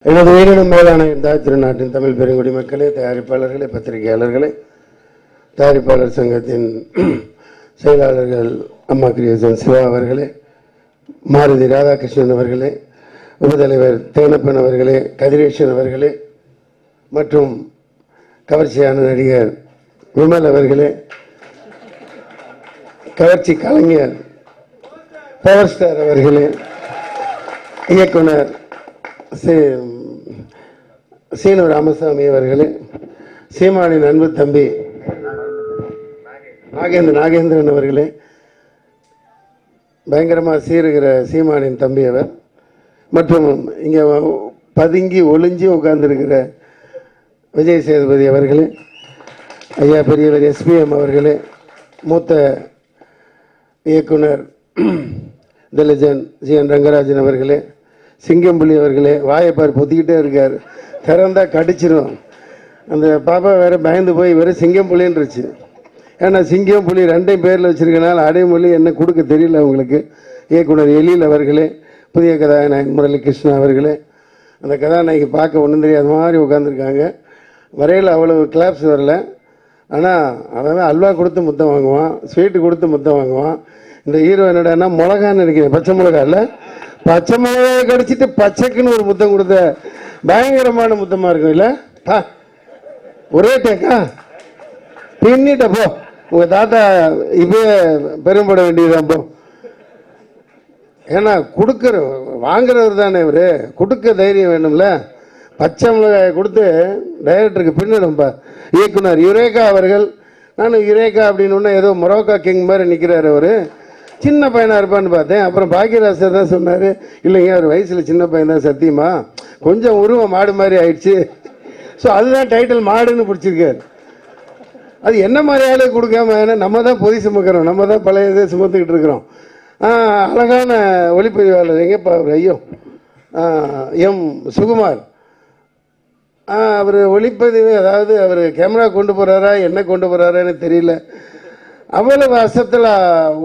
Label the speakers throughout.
Speaker 1: எனது உயிரினும் மேலான இந்த திருநாட்டின் தமிழ் பெருங்குடி மக்களே, தயாரிப்பாளர்களே, பத்திரிகையாளர்களே, தயாரிப்பாளர் சங்கத்தின் செயலாளர்கள் அம்மா கிரியேஷன் சிவா அவர்களே, மாருதி ராதாகிருஷ்ணன் அவர்களே, உபதலைவர் தேனப்பன் அவர்களே, கதிரேசன் அவர்களே மற்றும் கவர்ச்சியான நடிகர் விமல் அவர்களே, கவர்ச்சி கலைஞர் பவர் ஸ்டார் அவர்களே, இயக்குனர் சீனு ராமசாமி அவர்களே, சீமானின் அன்பு தம்பி நாகேந்திரன் அவர்களே, பயங்கரமாக சீருகிற சீமானின் தம்பி அவர், மற்றும் இங்கே பதுங்கி ஒளிஞ்சி உட்கார்ந்துருக்கிற விஜய் சேதுபதி அவர்களே, ஐயா பெரியவர் எஸ்பிஎம் அவர்களே, மூத்த இயக்குனர் திலஜன் ஜிஎன் ரங்கராஜன் அவர்களே, சிங்கம்புலி அவர்களே, வாயப்பார் பொத்திக்கிட்டே இருக்கார், திறந்தா கடிச்சிடும். அந்த பாப்பா வேற பயந்து போய் வேறு சிங்கம்புலின்றுச்சு. ஏன்னா சிங்கம் புலி ரெண்டையும் பேரில் வச்சிருக்கனால அடைமொழி என்ன கொடுக்க தெரியல அவங்களுக்கு. இயக்குனர் எழில் அவர்களே, புதிய கதாநாயகன் முரளிகிருஷ்ணன் அவர்களே, அந்த கதாநாயகி பார்க்க ஒன்றும் தெரியாத மாதிரி உட்காந்துருக்காங்க. வரையில் அவ்வளவு கிளாப்ஸ் வரல. ஆனால் அவன் அல்வா கொடுத்து முத்தம் வாங்குவான், ஸ்வீட்டு கொடுத்து முத்தம் வாங்குவான். இந்த ஹீரோ என்னடான்னா மிளகான்னு நினைக்கிறேன், பச்சை மிளகா இல்லை, பச்சை மிளகாயை கடிச்சிட்டு பச்சைக்குன்னு ஒரு முத்தம் கொடுத்த பயங்கரமான முத்தமாக இருக்கும் இல்லை? ஒரே டேக்கா பின்னிட்ட போ, உங்க தாத்தா இப்போ பெரும்பட வேண்டியதுதான் போ. ஏன்னா கொடுக்குற வாங்குறவர் தானே இவர், கொடுக்க தைரியம் வேணும்ல. பச்சை மிளகாயை கொடுத்து டைரக்டருக்கு பின்னிடும்பா. இயக்குனர் யுரேகா அவர்கள், நானும் யுரேகா அப்படின்னு ஏதோ மொரோக்கா கிங் மாதிரி நிற்கிறார் அவர். சின்ன பையனாக இருப்பான்னு பார்த்தேன். அப்புறம் பாக்கியராஜர் தான் சொன்னார், இல்லைங்க அவர் வயசில் சின்ன பையன் தான் சத்தியமா, கொஞ்சம் உருவம் மாடு மாதிரி ஆயிடுச்சு. ஸோ அதுதான் டைட்டில் மாடுன்னு பிடிச்சிருக்காரு. அது என்ன மாதிரி ஆளு கொடுக்காம, ஏன்னா நம்ம தான் பொதி சுமக்கிறோம், நம்ம தான் பழைய இதை சுமத்துக்கிட்டு இருக்கிறோம். அழகான ஒளிப்பதிவாளர் எங்கேப்பா அவர், ஐயோ எம் சுகுமார். அவர் ஒளிப்பதிவு, அதாவது அவர் கேமரா கொண்டு போகிறாரா என்ன கொண்டு போகிறாரான்னு தெரியல. அவ்வளவு அசத்தில்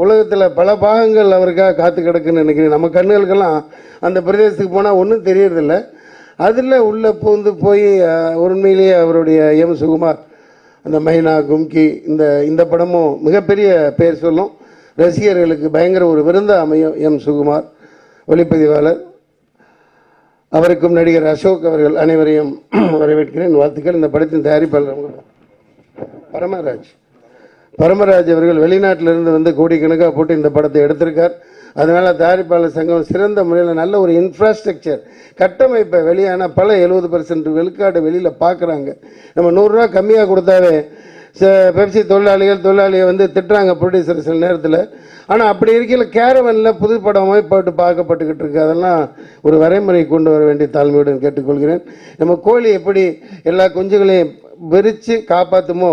Speaker 1: உலகத்தில் பல பாகங்கள் அவருக்காக காத்து கிடக்குன்னு நினைக்கிறேன். நம்ம கண்ணுகளுக்கெல்லாம் அந்த பிரதேசத்துக்கு போனால் ஒன்றும் தெரியறதில்ல. அதில் உள்ளே பூந்து போய் உண்மையிலேயே அவருடைய எம் சுகுமார், அந்த மைனா கும்கி, இந்த படமும் மிகப்பெரிய பேர் சொல்லும், ரசிகர்களுக்கு பயங்கர ஒரு விருந்தா அமையும். எம் சுகுமார் ஒளிப்பதிவாளர், அவருக்கும் நடிகர் அசோக் அவர்கள் அனைவரையும் வரவேற்கிறேன், வாழ்த்துக்கள். இந்த படத்தின் தயாரிப்பாளர் பரமராஜ் அவர்கள் வெளிநாட்டிலிருந்து வந்து கோடிக்கணக்காக போட்டு இந்த படத்தை எடுத்திருக்கார். அதனால தயாரிப்பாளர் சங்கம் சிறந்த முறையில் நல்ல ஒரு இன்ஃப்ராஸ்ட்ரக்சர் கட்டமைப்பை வெளியான பல 70% வெளிக்காடு வெளியில் பார்க்குறாங்க. நம்ம 100 ரூபா கம்மியாக கொடுத்தாவே பெப்சி தொழிலாளியை வந்து திட்டுறாங்க ப்ரொடியூசர் சில நேரத்தில். ஆனால் அப்படி இருக்கையில் கேரவனில் புது படமாக போட்டு பார்க்கப்பட்டுக்கிட்டு இருக்கு. அதெல்லாம் ஒரு வரைமுறை கொண்டு வர வேண்டிய தாழ்மையுடன் கேட்டுக்கொள்கிறேன். நம்ம கோழி எப்படி எல்லா குஞ்சுகளையும் விரித்து காப்பாற்றுமோ,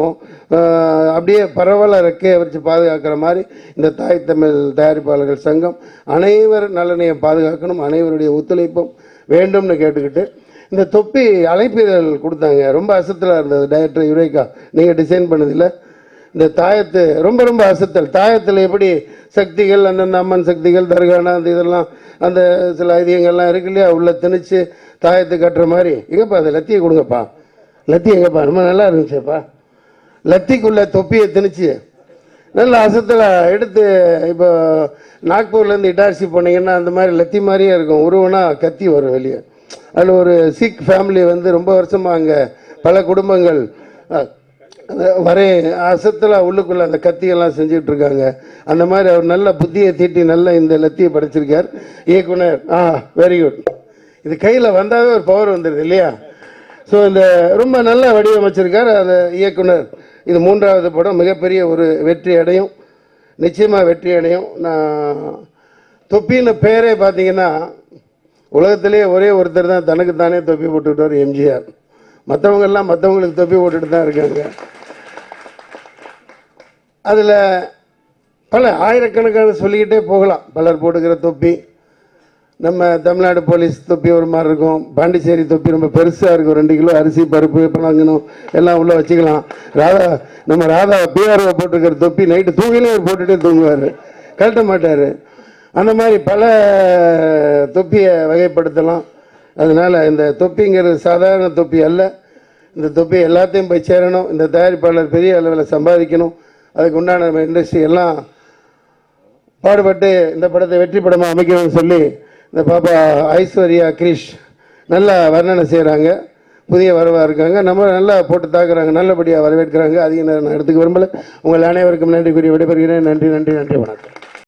Speaker 1: அப்படியே பரவலாக ரெக்கையை வச்சு பாதுகாக்கிற மாதிரி இந்த தாய் தமிழ் தயாரிப்பாளர்கள் சங்கம் அனைவர் நலனையை பாதுகாக்கணும், அனைவருடைய ஒத்துழைப்பும் வேண்டும்னு கேட்டுக்கிட்டு, இந்த தொப்பி அழைப்பிதழ் கொடுத்தாங்க, ரொம்ப அசத்தலாக இருந்தது. டைரக்டர் யுரேகா நீங்கள் டிசைன் பண்ணதில்லை. இந்த தாயத்து ரொம்ப ரொம்ப அசத்தல். தாயத்தில் எப்படி சக்திகள், அந்தந்த அம்மன் சக்திகள், தர்கானா, அந்த இதெல்லாம் அந்த சில ஐதியங்கள்லாம் இருக்கு இல்லையா, உள்ள திணிச்சு தாயத்து கட்டுற மாதிரி. எங்கப்பா அது லத்தியை கொடுங்கப்பா, லத்தி எங்கப்பா, ரொம்ப நல்லா இருந்துச்சுப்பா. லத்திக்குள்ள தொப்பியை திணிச்சு நல்ல அசத்தில் எடுத்து, இப்போ நாக்பூர்லேருந்து இட்டார்சி போனீங்கன்னா அந்த மாதிரி லத்தி மாதிரியே இருக்கும். உருவனா கத்தி வரும் வெளியே. அதில் ஒரு சிக் ஃபேமிலி வந்து ரொம்ப வருஷமாக அங்கே பல குடும்பங்கள் வரை அசத்தில் உள்ளுக்குள்ளே அந்த கத்தியெல்லாம் செஞ்சுட்டு இருக்காங்க. அந்த மாதிரி அவர் நல்ல புத்தியை தீட்டி நல்ல இந்த லத்தியை படைச்சிருக்கார் இயக்குனர். Very good. இது கையில் வந்தாவே ஒரு பவர் வந்துடுது இல்லையா? ஸோ இந்த ரொம்ப நல்லா வடிவமைச்சிருக்கார் அந்த இயக்குனர். இது 3வது படம், மிகப்பெரிய ஒரு வெற்றி அடையும், நிச்சயமாக வெற்றி அடையும். நான் தொப்பின்னு பேரே பார்த்தீங்கன்னா உலகத்திலே ஒரே ஒருத்தர் தான் தனக்கு தானே தொப்பி போட்டுக்கிட்டார், எம்ஜிஆர். மற்றவங்கெல்லாம் மற்றவங்களுக்கு தொப்பி போட்டுட்டு தான் இருக்காங்க. அதில் பல ஆயிரக்கணக்கான சொல்லிக்கிட்டே போகலாம். பலர் போட்டுக்கிற தொப்பி, நம்ம தமிழ்நாடு போலீஸ் தொப்பி ஒரு மாதிரி இருக்கும், பாண்டிச்சேரி தொப்பி ரொம்ப பெருசாக இருக்கும், 2 கிலோ அரிசி பருப்பு பழங்கணும் எல்லாம் உள்ளே வச்சுக்கலாம். நம்ம ராதா பிஆர்ஓ போட்டிருக்கிற தொப்பி நைட்டு தூங்கிலே போட்டுகிட்டே தூங்குவார், கழட்ட மாட்டார். அந்த மாதிரி பல தொப்பியை வகைப்படுத்தலாம். அதனால் இந்த தொப்பிங்கிறது சாதாரண தொப்பி அல்ல. இந்த தொப்பி எல்லாத்தையும் போய் சேரணும். இந்த தயாரிப்பாளர் பெரிய அளவில் சம்பாதிக்கணும். அதுக்கு உண்டான நம்ம இண்டஸ்ட்ரி எல்லாம் பாடுபட்டு இந்த படத்தை வெற்றி படமாக அமைக்கணும்னு சொல்லி இந்த பாப்பா ஐஸ்வர்யா கிரிஷ் நல்லா வர்ணனை செய்கிறாங்க. புதிய வரவாக இருக்காங்க. நம்ம நல்லா போட்டு தாக்குறாங்க, நல்லபடியாக வரவேற்கிறாங்க. அதிக நேரம் நான் எடுத்துக்க விரும்பலை. உங்கள் அனைவருக்கும் நன்றி கூறி விடைபெறுகிறேன். நன்றி நன்றி நன்றி, வணக்கம்.